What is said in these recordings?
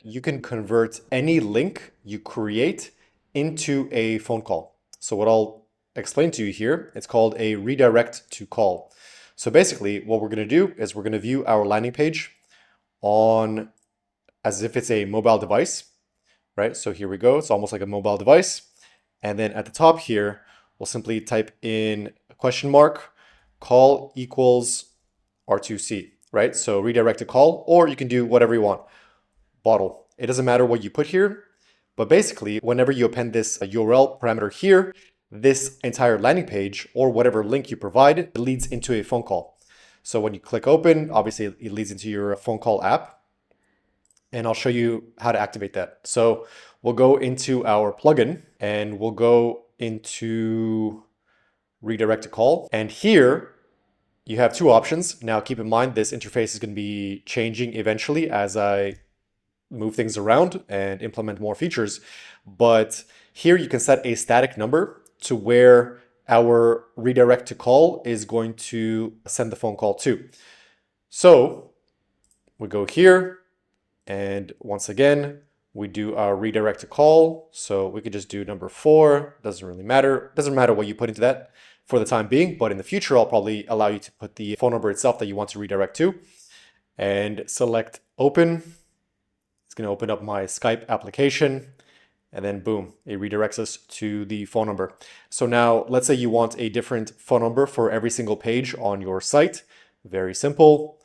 you can convert any link you create into a phone call. So what I'll explain to you here, it's called a redirect-to-call. So basically what we're going to do is we're going to view our landing page on as if it's a mobile device, right? So here we go. It's almost like a mobile device. And then at the top here, we'll simply type in a question mark, call equals R2C, right? So redirect to call, or you can do whatever you want. Bottle. It doesn't matter what you put here, but basically whenever you append this URL parameter here, this entire landing page or whatever link you provide leads into a phone call. So when you click open, obviously it leads into your phone call app. And I'll show you how to activate that. So we'll go into our plugin and we'll go into redirect to call. And here you have two options. Now keep in mind, this interface is going to be changing eventually as I move things around and implement more features. But here you can set a static number to where our redirect to call is going to send the phone call to. So we go here. And once again, we do our redirect to call. So we could just do number 4. Doesn't really matter. Doesn't matter what you put into that for the time being, but in the future, I'll probably allow you to put the phone number itself that you want to redirect to and select open. It's going to open up my Skype application and then boom, it redirects us to the phone number. So now let's say you want a different phone number for every single page on your site. Very simple.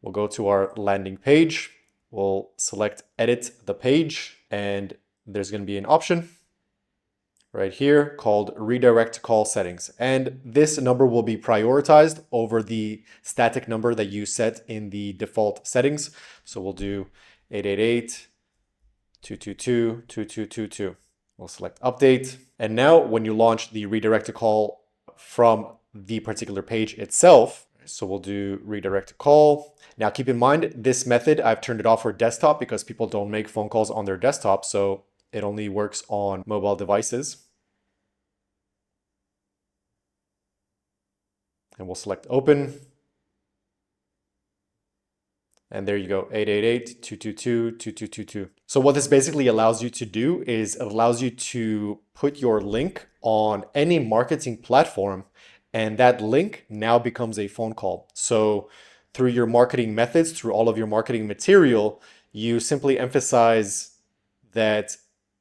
We'll go to our landing page. We'll select edit the page and there's going to be an option right here called redirect to call settings. And this number will be prioritized over the static number that you set in the default settings. So we'll do 888-222-2222. We'll select update. And now when you launch the redirect to call from the particular page itself, so we'll do redirect to call. Now keep in mind, this method, I've turned it off for desktop because people don't make phone calls on their desktop. So it only works on mobile devices. And we'll select open. And there you go, 888-222-2222. So what this basically allows you to do is it allows you to put your link on any marketing platform, and that link now becomes a phone call. So through your marketing methods, through all of your marketing material, you simply emphasize that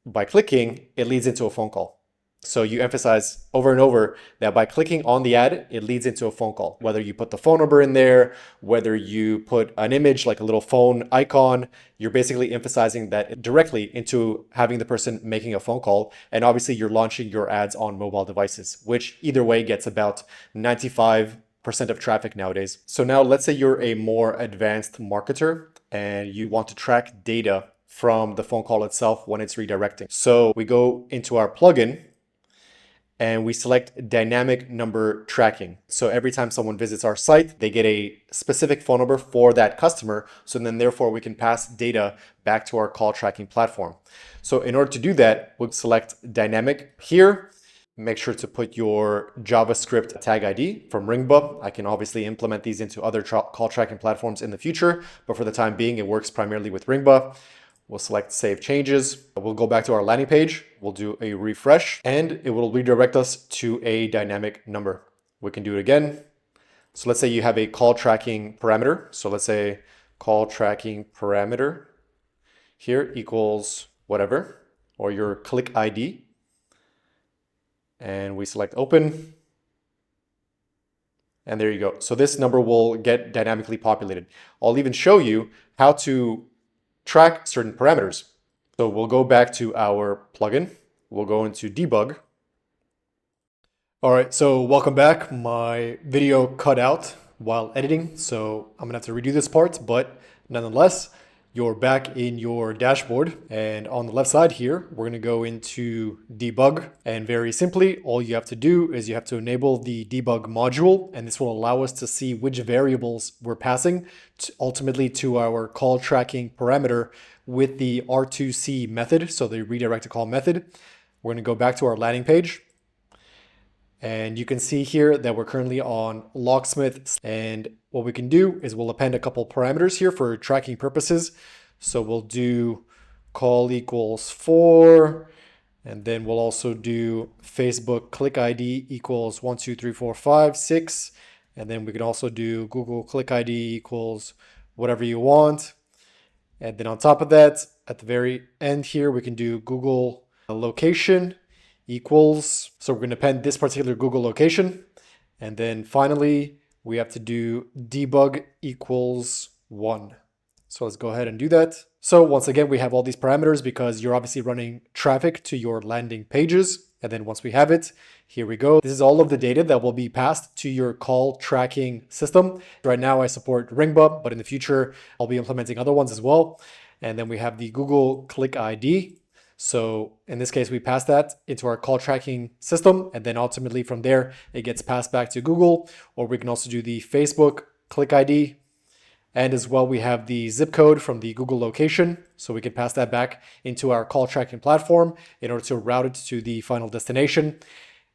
by clicking, it leads into a phone call. So you emphasize over and over that by clicking on the ad, it leads into a phone call. Whether you put the phone number in there, whether you put an image like a little phone icon, you're basically emphasizing that directly into having the person making a phone call. And obviously you're launching your ads on mobile devices, which either way gets about 95% of traffic nowadays. So now let's say you're a more advanced marketer and you want to track data from the phone call itself when it's redirecting. So we go into our plugin and we select dynamic number tracking. So every time someone visits our site, they get a specific phone number for that customer. So then therefore we can pass data back to our call tracking platform. So in order to do that, we'll select dynamic here. Make sure to put your JavaScript tag ID from Ringba. I can obviously implement these into other call tracking platforms in the future, but for the time being, it works primarily with Ringba. We'll select save changes. We'll go back to our landing page. We'll do a refresh and it will redirect us to a dynamic number. We can do it again. So let's say you have a call tracking parameter. So let's say call tracking parameter here equals whatever, or your click ID. And we select open. And there you go. So this number will get dynamically populated. I'll even show you how to track certain parameters. So we'll go back to our plugin. We'll go into debug. All right, so welcome back. My video cut out while editing, so I'm gonna have to redo this part, but nonetheless, you're back in your dashboard. And on the left side here, we're gonna go into debug. And very simply, all you have to do is you have to enable the debug module, and this will allow us to see which variables we're passing ultimately to our call tracking parameter with the R2C method, so the redirect to call method. We're gonna go back to our landing page. And you can see here that we're currently on locksmith. And what we can do is we'll append a couple parameters here for tracking purposes. So we'll do call equals 4, and then we'll also do Facebook click ID equals 1, 2, 3, 4, 5, 6. And then we can also do Google click ID equals whatever you want. And then on top of that, at the very end here, we can do Google location equals. So we're going to append this particular Google location. And then finally, we have to do debug equals 1. So let's go ahead and do that. So once again, we have all these parameters because you're obviously running traffic to your landing pages. And then once we have it, here we go. This is all of the data that will be passed to your call tracking system. Right now I support Ringba, but in the future, I'll be implementing other ones as well. And then we have the Google Click ID. So in this case, we pass that into our call tracking system. And then ultimately from there, it gets passed back to Google, or we can also do the Facebook Click ID. And as well, we have the zip code from the Google location. So we can pass that back into our call tracking platform in order to route it to the final destination.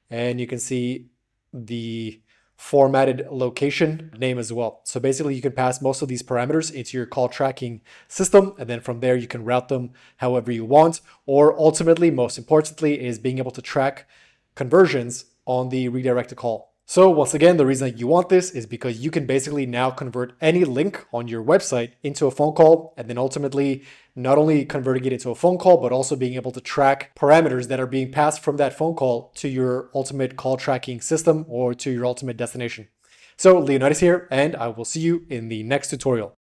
And you can see the formatted location name as well. So basically you can pass most of these parameters into your call tracking system. And then from there, you can route them however you want. Or ultimately, most importantly, is being able to track conversions on the redirect-to-call. So once again, the reason that you want this is because you can basically now convert any link on your website into a phone call, and then ultimately not only converting it into a phone call, but also being able to track parameters that are being passed from that phone call to your ultimate call tracking system or to your ultimate destination. So Leonidas here, and I will see you in the next tutorial.